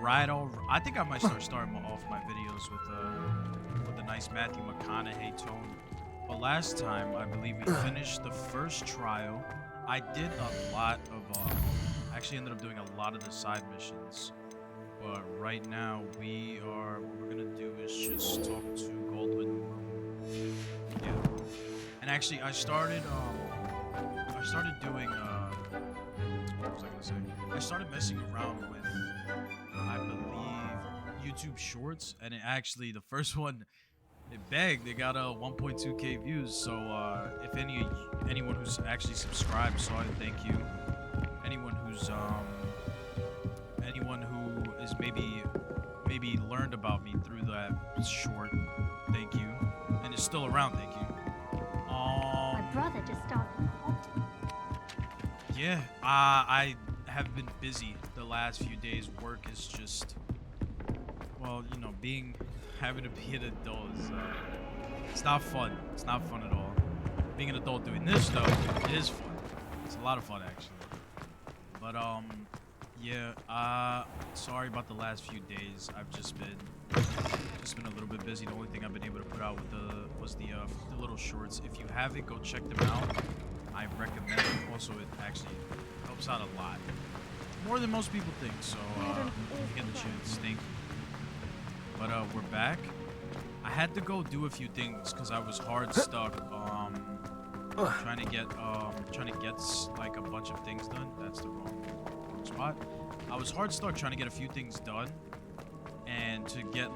ride all. I think I might starting off my videos with a nice Matthew McConaughey tone. But last time, I believe we finished the first trial. I did a lot of. Actually, ended up doing a lot of the side missions. But right now, what we're gonna do is just talk to Goldwyn. Yeah. And actually, I started doing. What was I gonna say? I started messing around with, I believe, YouTube Shorts, and it actually, the first one, it begged. It got 1.2k views. So if anyone who's actually subscribed saw it, thank you. Anyone who is maybe learned about me through that short, thank you, and is still around, thank you. My brother just started. Yeah, I have been busy the last few days. Work is just, well, you know, having to be an adult is, it's not fun. It's not fun at all. Being an adult doing this, though, it is fun. It's a lot of fun, actually. But, yeah, sorry about the last few days. I've just been a little bit busy. The only thing I've been able to put out was the little shorts. If you haven't, go check them out. I recommend it. Also, it actually helps out a lot. More than most people think, so if you get the chance, thank you. But we're back. I had to go do a few things because I was hard stuck trying to get like a bunch of things done. That's the wrong spot. I was hard stuck trying to get a few things done. And to get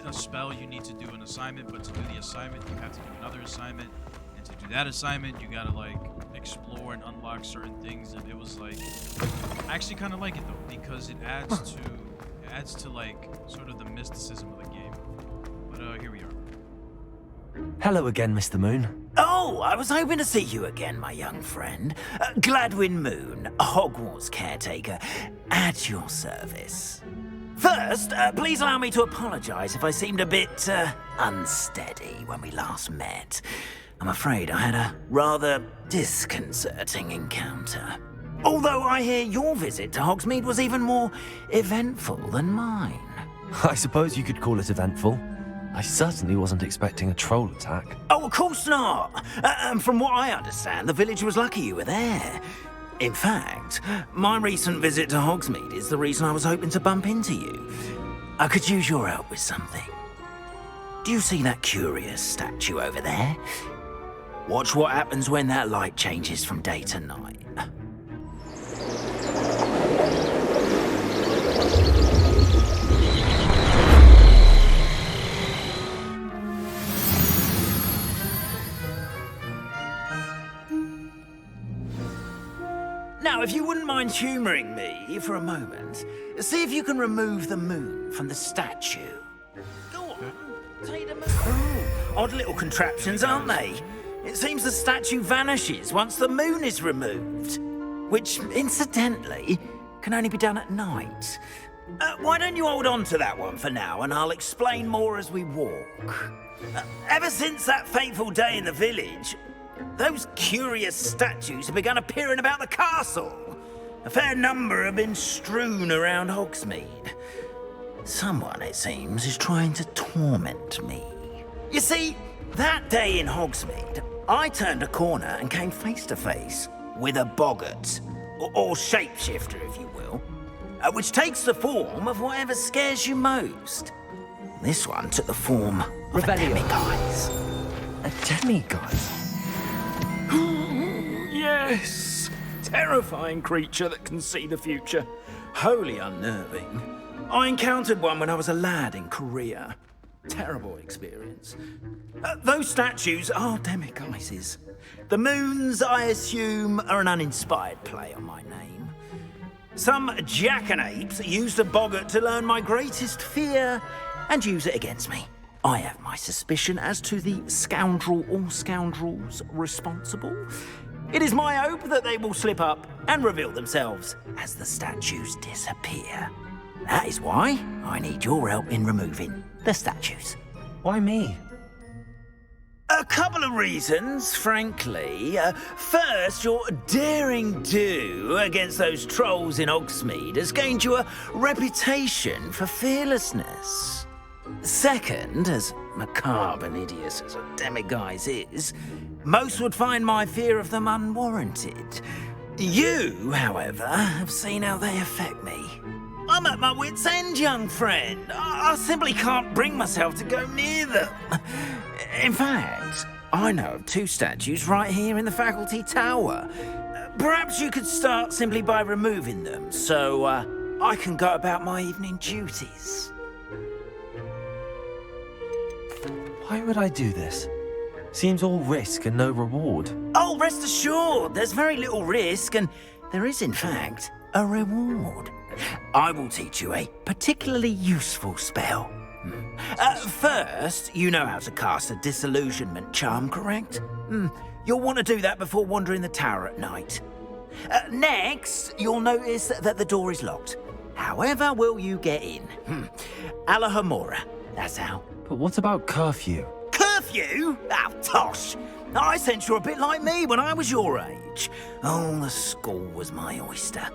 a spell, you need to do an assignment, but to do the assignment, you have to do another assignment. And to do that assignment, you gotta like explore and unlock certain things. And it was like, I actually kind of like it though, because it adds to like sort of the mysticism of the game. But here we are. Hello again, Mr. Moon. Oh, I was hoping to see you again, my young friend. Gladwin Moon, Hogwarts caretaker, at your service. First, please allow me to apologize if I seemed a bit unsteady when we last met. I'm afraid I had a rather disconcerting encounter. Although I hear your visit to Hogsmeade was even more eventful than mine. I suppose you could call it eventful. I certainly wasn't expecting a troll attack. Oh, of course not. And from what I understand, the village was lucky you were there. In fact, my recent visit to Hogsmeade is the reason I was hoping to bump into you. I could use your help with something. Do you see that curious statue over there? Watch what happens when that light changes from day to night. Now, if you wouldn't mind humouring me for a moment, see if you can remove the moon from the statue. Go on, take the moon. Oh, odd little contraptions, aren't they? It seems the statue vanishes once the moon is removed, which, incidentally, can only be done at night. Why don't you hold on to that one for now, and I'll explain more as we walk. Ever since that fateful day in the village, those curious statues have begun appearing about the castle. A fair number have been strewn around Hogsmeade. Someone, it seems, is trying to torment me. You see, that day in Hogsmeade, I turned a corner and came face to face with a boggart, or shapeshifter, if you will, which takes the form of whatever scares you most. This one took the form of a demiguise. A demiguise? Yes! Terrifying creature that can see the future. Wholly unnerving. I encountered one when I was a lad in Korea. Terrible experience. Those statues are demiguises. The moons, I assume, are an uninspired play on my name. Some jackanapes used a boggart to learn my greatest fear and use it against me. I have my suspicion as to the scoundrel or scoundrels responsible. It is my hope that they will slip up and reveal themselves as the statues disappear. That is why I need your help in removing the statues. Why me? A couple of reasons, frankly. First, your daring do against those trolls in Hogsmeade has gained you a reputation for fearlessness. Second, as macabre and hideous as a demiguise is, most would find my fear of them unwarranted. You, however, have seen how they affect me. I'm at my wit's end, young friend. I simply can't bring myself to go near them. In fact, I know of 2 statues right here in the faculty tower. Perhaps you could start simply by removing them, so I can go about my evening duties. Why would I do this? Seems all risk and no reward. Oh, rest assured, there's very little risk, and there is, in fact, a reward. I will teach you a particularly useful spell. First, you know how to cast a disillusionment charm, correct? You'll want to do that before wandering the tower at night. Next, you'll notice that the door is locked. However will you get in? Alahamora, that's how. But what about curfew? Curfew? Oh, tosh. I sense you're a bit like me when I was your age. Oh, the school was my oyster.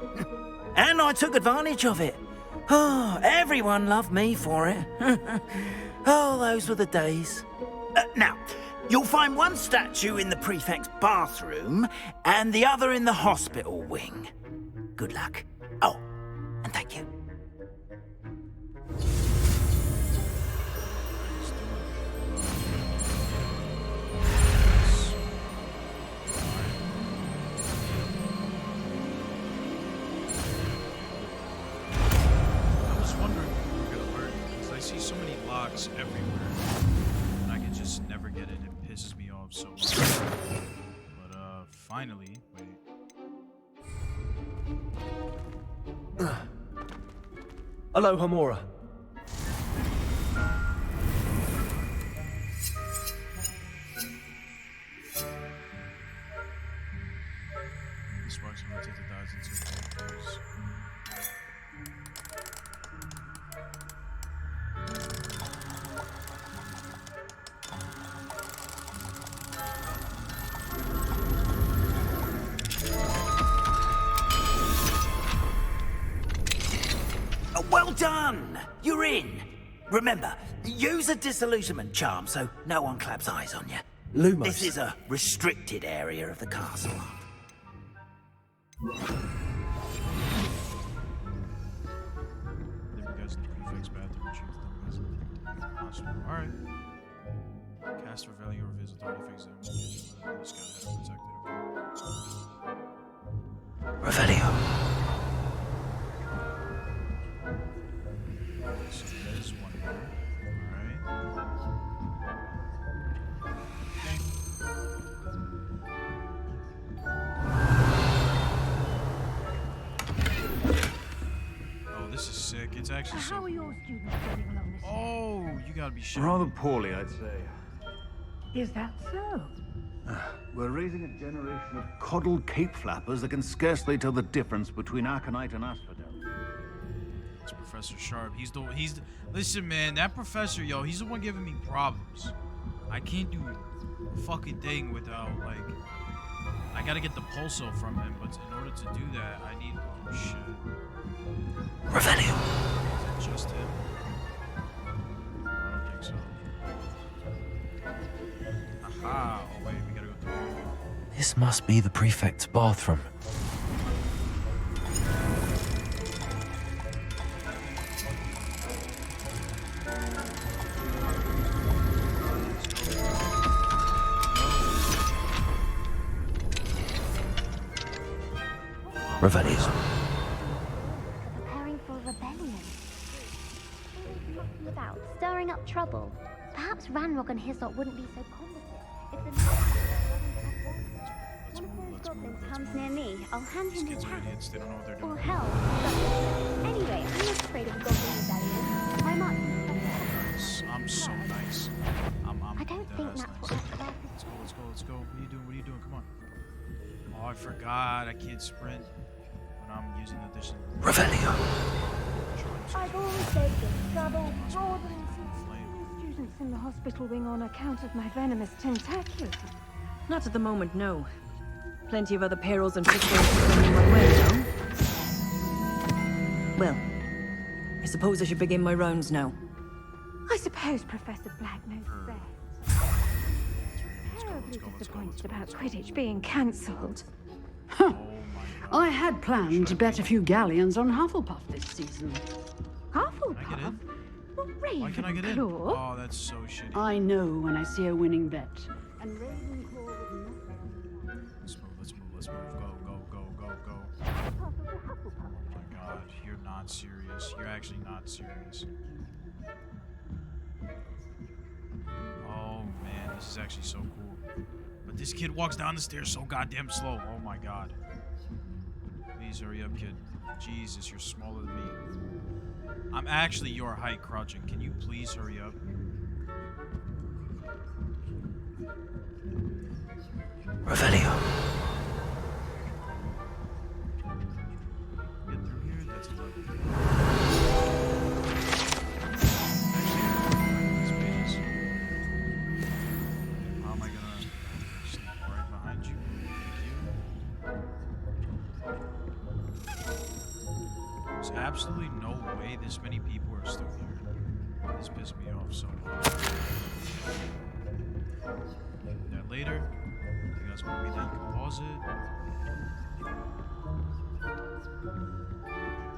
And I took advantage of it. Oh, everyone loved me for it. Oh, those were the days. Now, you'll find one statue in the prefect's bathroom and the other in the hospital wing. Good luck. Oh, and thank you. So many locks everywhere, and I can just never get it. It pisses me off so much. But finally, wait. Hello, Hamora. This sparks and rotate the dials into characters. Well done! You're in. Remember, use a disillusionment charm so no one claps eyes on you. Lumos. This is a restricted area of the castle. Leave you guys in the prefect's bathroom and shoot them guys in the hospital. Alright. Cast Revealing or Reveals Authority Effects that will get this guy had protected. Revelio. So there's one here. Alright. Oh, this is sick. It's actually How are so. your students getting along this year? Oh, you gotta be shitting. Rather poorly, I'd say. Is that so? We're raising a generation of coddled cape flappers that can scarcely tell the difference between Aconite and Asphodel. It's Professor Sharp. He's the. Listen, man, that professor, yo, he's the one giving me problems. I can't do a fucking thing without, like, I gotta get the pulso from him, but in order to do that, I need, oh shit. Revelio. Is it just him? I don't think so. Aha, oh wait, we gotta go through here. This must be the prefect's bathroom. Revelio. Preparing for a rebellion. Mucking about, stirring up trouble. Perhaps Ranrock and his lot wouldn't be so competent if the one of those goblins comes near me, I'll hand These him his kids are hat. idiots, they don't know what they're Or doing. hell, something. Anyway, I'm not afraid of a goblin rebellion. I'm up. I'm so nice. I don't think deadass that's what nice. that's about. Let's go. What are you doing? Come on. Oh, I forgot. I can't sprint when I'm using the addition. Revelio. I've always said this trouble broadens Flame. students in the hospital wing on account of my venomous tentacula? Not at the moment, no. Plenty of other perils and frustrations coming my way, though. Well, I suppose I should begin my rounds now. I suppose Professor Black knows best. Terribly disappointed about Quidditch being cancelled. Oh my god. I had planned to bet a few galleons on Hufflepuff this season. Can I get Hufflepuff? in? Well, Why can I get in? Ravenclaw? Oh, that's so shitty. I know when I see a winning bet. And Ravenclaw would not... Let's move. Go. Oh my god, you're not serious. You're actually not serious. Oh man, this is actually so cool. But this kid walks down the stairs so goddamn slow. Oh my god. Please hurry up, kid. Jesus, you're smaller than me. I'm actually your height crouching. Can you please hurry up? Revelio. Get through here? That's 11. These pages. How am I gonna sneak right behind you? Thank you. There's absolutely no way this many people are still here. This pissed me off so much. That later. You guys want to read that? You can pause it.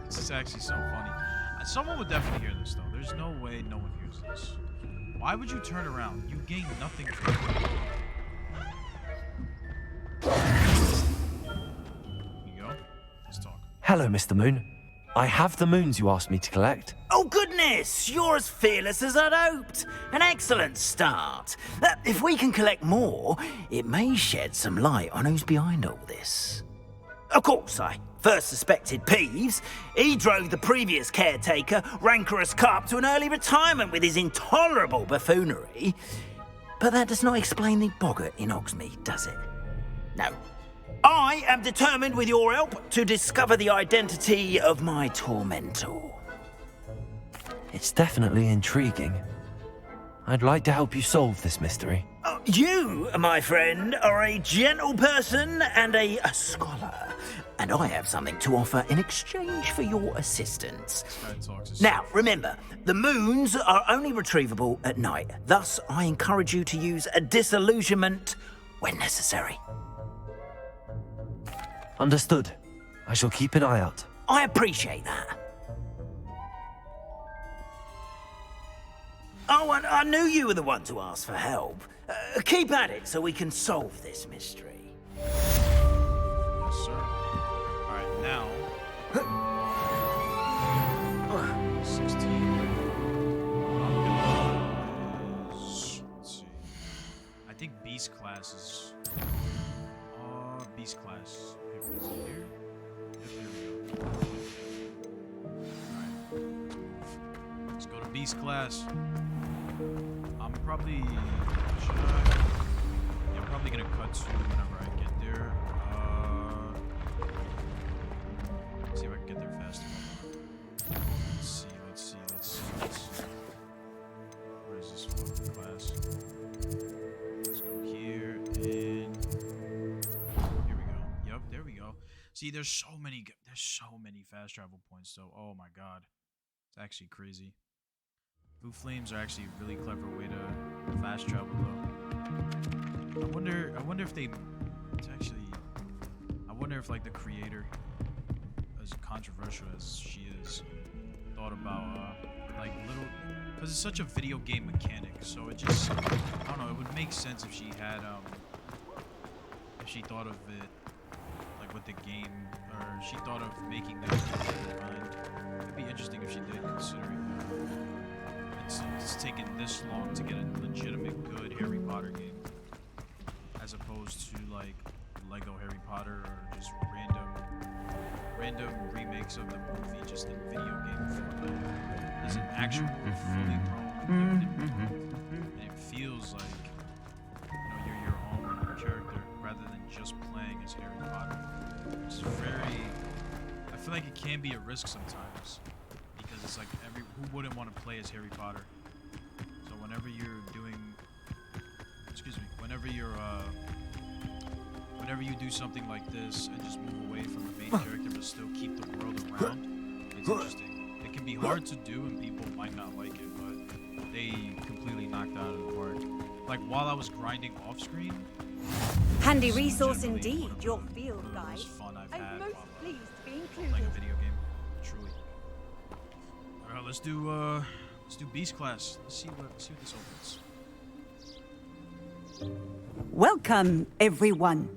This is actually so funny. Someone would definitely hear this, though. There's no way no one hears this. Why would you turn around? You gain nothing from it. Here you go. Let's talk. Hello, Mr. Moon. I have the moons you asked me to collect. Oh, goodness! You're as fearless as I'd hoped. An excellent start. If we can collect more, it may shed some light on who's behind all this. Of course, I first suspected Peeves. He drove the previous caretaker, Rancorous Carp, to an early retirement with his intolerable buffoonery. But that does not explain the boggart in Hogsmeade, does it? No. I am determined, with your help, to discover the identity of my tormentor. It's definitely intriguing. I'd like to help you solve this mystery. You, my friend, are a gentle person and a scholar, and I have something to offer in exchange for your assistance. Now, remember, the moons are only retrievable at night. Thus, I encourage you to use a disillusionment when necessary. Understood. I shall keep an eye out. I appreciate that. Oh, and I knew you were the one to ask for help. Keep at it so we can solve this mystery. Yes, sir. Alright, now. 16. Let's see. I think Beast class is. Beast class. Is it here? Yep, here we go. Alright. Let's go to Beast class. I'm probably. I'm probably gonna cut to whenever I get there. See if I can get there faster. Let's see. Where is this fucking class? Let's go here and here we go. Yep, there we go. See, there's so many fast travel points though. Oh my god, it's actually crazy. Blue flames are actually a really clever way to fast travel though. I wonder if they. It's actually. I wonder if like the creator, as controversial as she is, thought about like little, because it's such a video game mechanic. So it just, I don't know. It would make sense if she had if she thought of it like with the game, or she thought of making that in mind. It'd be interesting if she did, considering it's taken this long to get a legitimate good Harry Potter game, as opposed to like Lego Harry Potter or just random remakes of the movie just in video game format. There's an actual fully grown and it feels like you're your own character rather than just playing as Harry Potter. It's very. I feel like it can be a risk sometimes because it's like who wouldn't want to play as Harry Potter? So whenever you're doing, excuse me, whenever you do something like this and just move away from the main character but still keep the world around, it's interesting. It can be hard to do and people might not like it, but they completely knocked out of the park. Like while I was grinding off screen. Handy resource indeed, your field the guide. most fun I've I'm had most while pleased to be playing included. a video game. Truly. Alright, let's do beast class. Let's see what this opens. Welcome, everyone.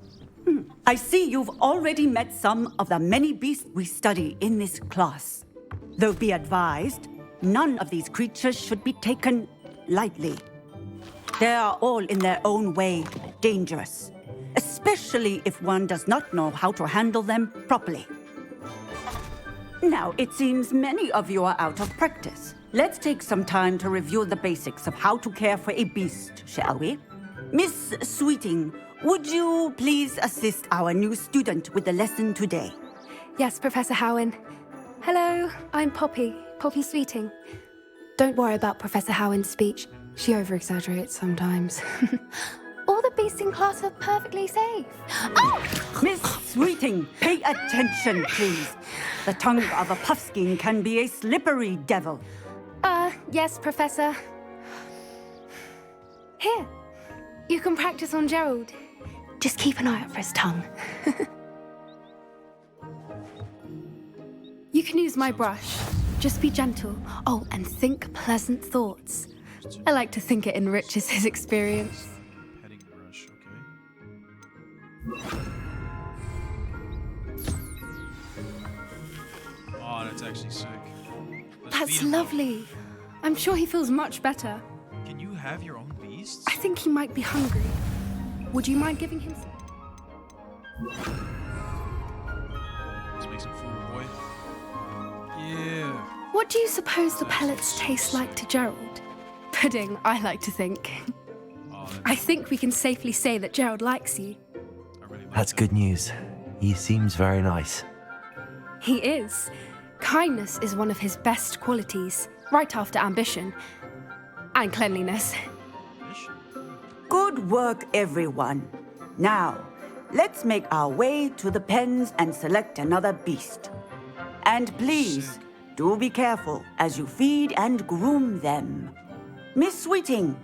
I see you've already met some of the many beasts we study in this class. Though be advised, none of these creatures should be taken lightly. They are all in their own way dangerous, especially if one does not know how to handle them properly. Now, it seems many of you are out of practice. Let's take some time to review the basics of how to care for a beast, shall we? Miss Sweeting, would you please assist our new student with the lesson today? Yes, Professor Howen. Hello, I'm Poppy Sweeting. Don't worry about Professor Howen's speech. She over-exaggerates sometimes. All the beasts in class are perfectly safe. Oh! Miss Sweeting, pay attention, please. The tongue of a puffskein can be a slippery devil. Yes, Professor. Here, you can practice on Gerald. Just keep an eye out for his tongue. You can use my brush. Just be gentle. Oh, and think pleasant thoughts. I like to think it enriches his experience. Petting brush, okay. Oh, that's actually sick. Let's feed That's him, though. lovely. I'm sure he feels much better. Can you have your own beasts? I think he might be hungry. Would you mind giving him some? Let's make some food, boy. Yeah. What do you suppose the pellets taste like to Gerald? Pudding, I like to think. Oh, I think we can safely say that Gerald likes you. I really like That's that. good news. He seems very nice. He is. Kindness is one of his best qualities, right after ambition. And cleanliness. Fish? Good work, everyone. Now, let's make our way to the pens and select another beast. And please, Sick. do be careful as you feed and groom them. Miss Sweeting,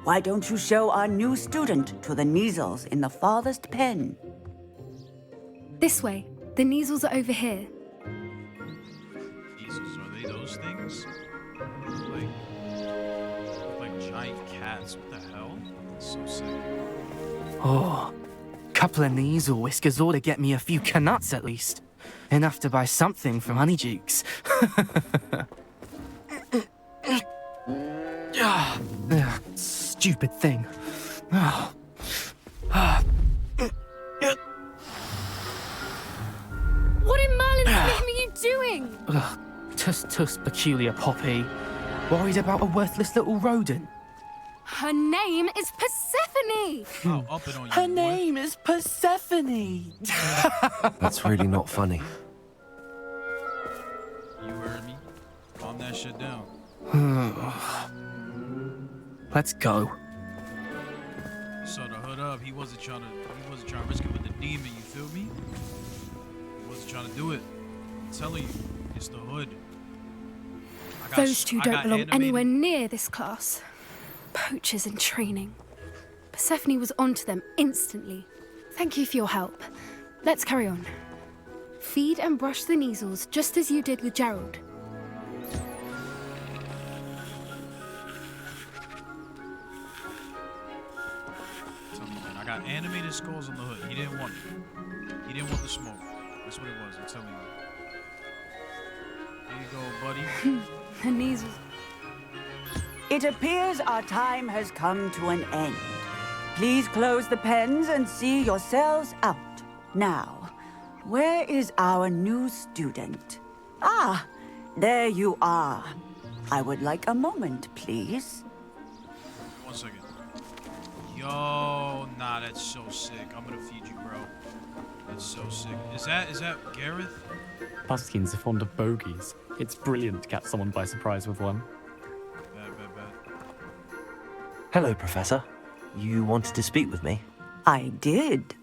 why don't you show our new student to the Neasels in the farthest pen? This way. The Neasels are over here. Jesus, are they those things? Like giant cats. What the hell? That's so sick. Oh, couple of Neasel whiskers ought to get me a few canuts at least. Enough to buy something from Honeydukes. Stupid thing. Oh. What in Merlin's name are you doing? Tuss, peculiar Poppy. Worried about a worthless little rodent. Her name is Persephone! Oh, up and on you, Her boy. name is Persephone. That's really not funny. You heard me. Calm that shit down. Let's go. So the hood up, he wasn't trying to risk it with the demon, you feel me? He wasn't trying to do it. I'm telling you, it's the hood. Those two I don't got belong animated- anywhere near this class. Poachers in training. Persephone was onto them instantly. Thank you for your help. Let's carry on. Feed and brush the Neasels just as you did with Gerald. Tell me, man, I got animated skulls on the hood. He didn't want it. He didn't want the smoke. That's what it was. I'm telling you. There you go, buddy. The Neasels. It appears our time has come to an end. Please close the pens and see yourselves out. Now, where is our new student? Ah, there you are. I would like a moment, please. 1 second. Yo, nah, that's so sick. I'm gonna feed you, bro. That's so sick. Is that Gareth? Puffskins are fond of bogies. It's brilliant to catch someone by surprise with one. Bad. Hello, Professor. You wanted to speak with me? I did.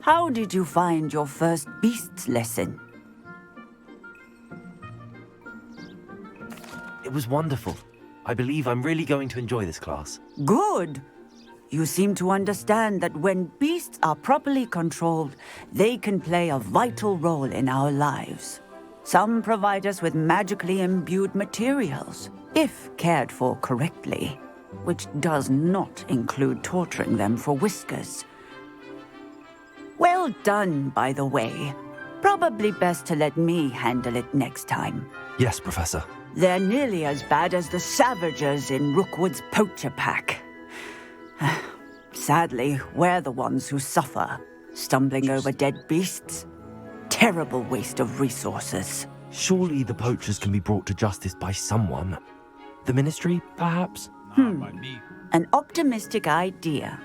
How did you find your first beasts lesson? It was wonderful. I believe I'm really going to enjoy this class. Good. You seem to understand that when beasts are properly controlled, they can play a vital role in our lives. Some provide us with magically imbued materials, if cared for correctly, which does not include torturing them for whiskers. Well done, by the way. Probably best to let me handle it next time. Yes, Professor. They're nearly as bad as the Savagers in Rookwood's poacher pack. Sadly, we're the ones who suffer, stumbling over dead beasts. Terrible waste of resources. Surely the poachers can be brought to justice by someone. The Ministry, perhaps? By me. An optimistic idea.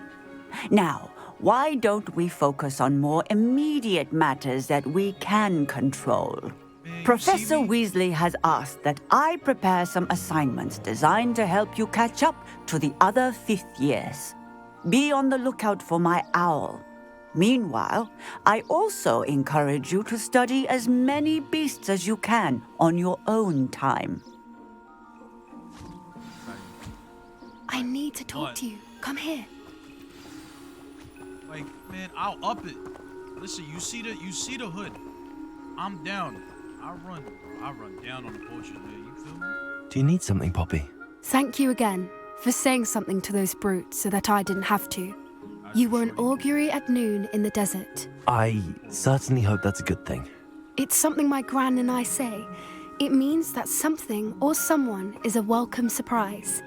Now, why don't we focus on more immediate matters that we can control? Professor Weasley has asked that I prepare some assignments designed to help you catch up to the other 5th years. Be on the lookout for my owl. Meanwhile, I also encourage you to study as many beasts as you can on your own time. I need to talk to you. Come here. Like, man, I'll up it. Listen, you see the hood. I'm down. I run down on the poachers, man. You feel me? Do you need something, Poppy? Thank you again for saying something to those brutes so that I didn't have to. You were an augury at noon in the desert. I certainly hope that's a good thing. It's something my gran and I say. It means that something or someone is a welcome surprise.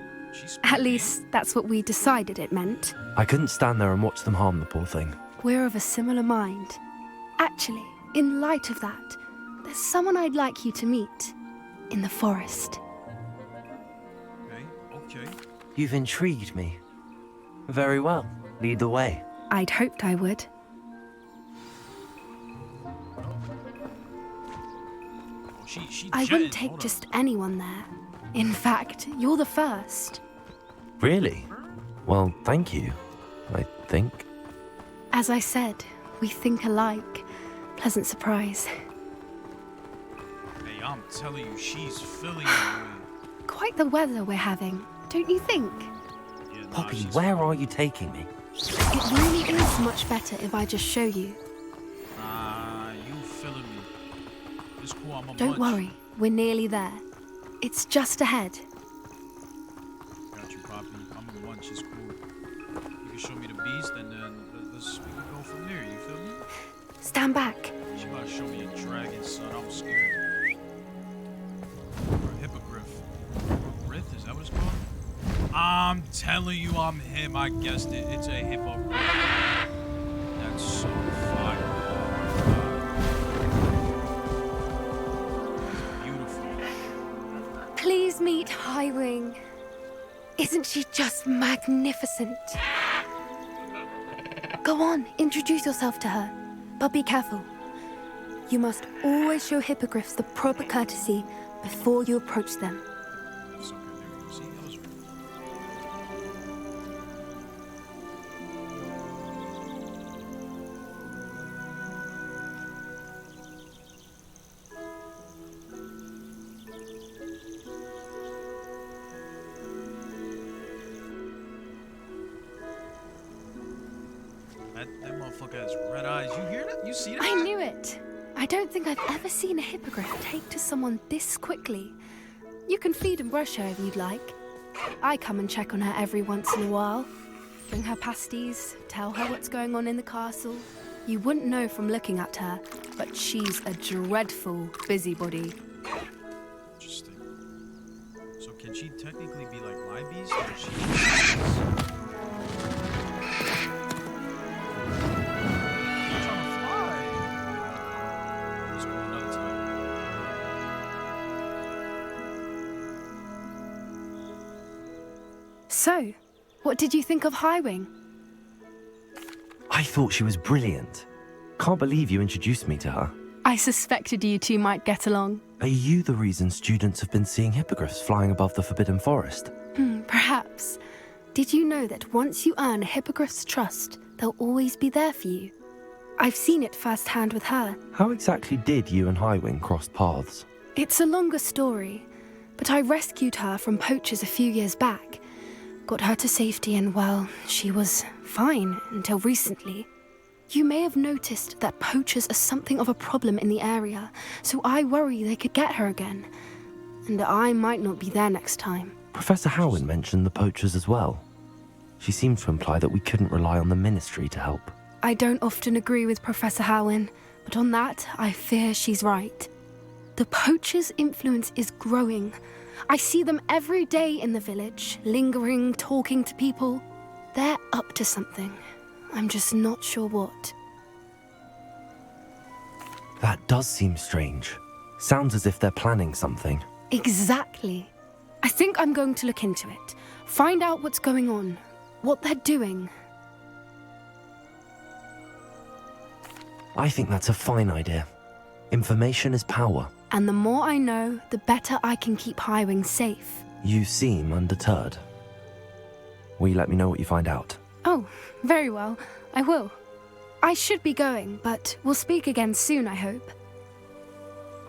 At least, that's what we decided it meant. I couldn't stand there and watch them harm the poor thing. We're of a similar mind. Actually, in light of that, there's someone I'd like you to meet. In the forest. Okay. You've intrigued me. Very well. Lead the way. I'd hoped I would. I wouldn't take just anyone there. In fact, you're the first. Really? Well, thank you, I think. As I said, we think alike. Pleasant surprise. Hey, I'm telling you, she's filling it. Quite the weather we're having, don't you think? Yeah, nah, Poppy, where are you taking me? It really is much better if I just show you. You filling me. It's cool, I'm a Don't worry, we're nearly there. It's just ahead. Got you, Poppy. I'm a munch, it's cool. You can show me the beast and then we can go from there, you feel me? Stand back. She about to show me a dragon, son. I'm scared. Or a hippogriff. Hippogriff? Is that what it's called? I'm telling you, I'm him. I guessed it. It's a hippogriff. That's so fire. Beautiful. Please meet Highwing. Isn't she just magnificent? Go on, introduce yourself to her. But be careful. You must always show hippogriffs the proper courtesy before you approach them. That motherfucker has red eyes. You hear that? You see that? I knew it. I don't think I've ever seen a hippogriff take to someone this quickly. You can feed and brush her if you'd like. I come and check on her every once in a while. Bring her pasties, tell her what's going on in the castle. You wouldn't know from looking at her, but she's a dreadful busybody. Interesting. So can she technically be like my beast, or she? So, what did you think of Highwing? I thought she was brilliant. Can't believe you introduced me to her. I suspected you two might get along. Are you the reason students have been seeing hippogriffs flying above the Forbidden Forest? Perhaps. Did you know that once you earn a hippogriff's trust, they'll always be there for you? I've seen it firsthand with her. How exactly did you and Highwing cross paths? It's a longer story, but I rescued her from poachers a few years back. Got her to safety and, well, she was fine until recently. You may have noticed that poachers are something of a problem in the area, so I worry they could get her again. And I might not be there next time. Professor Howin mentioned the poachers as well. She seemed to imply that we couldn't rely on the Ministry to help. I don't often agree with Professor Howin, but on that, I fear she's right. The poachers' influence is growing. I see them every day in the village, lingering, talking to people. They're up to something. I'm just not sure what. That does seem strange. Sounds as if they're planning something. Exactly. I think I'm going to look into it. Find out what's going on, what they're doing. I think that's a fine idea. Information is power. And the more I know, the better I can keep Highwing safe. You seem undeterred. Will you let me know what you find out? Oh, very well. I will. I should be going, but we'll speak again soon, I hope.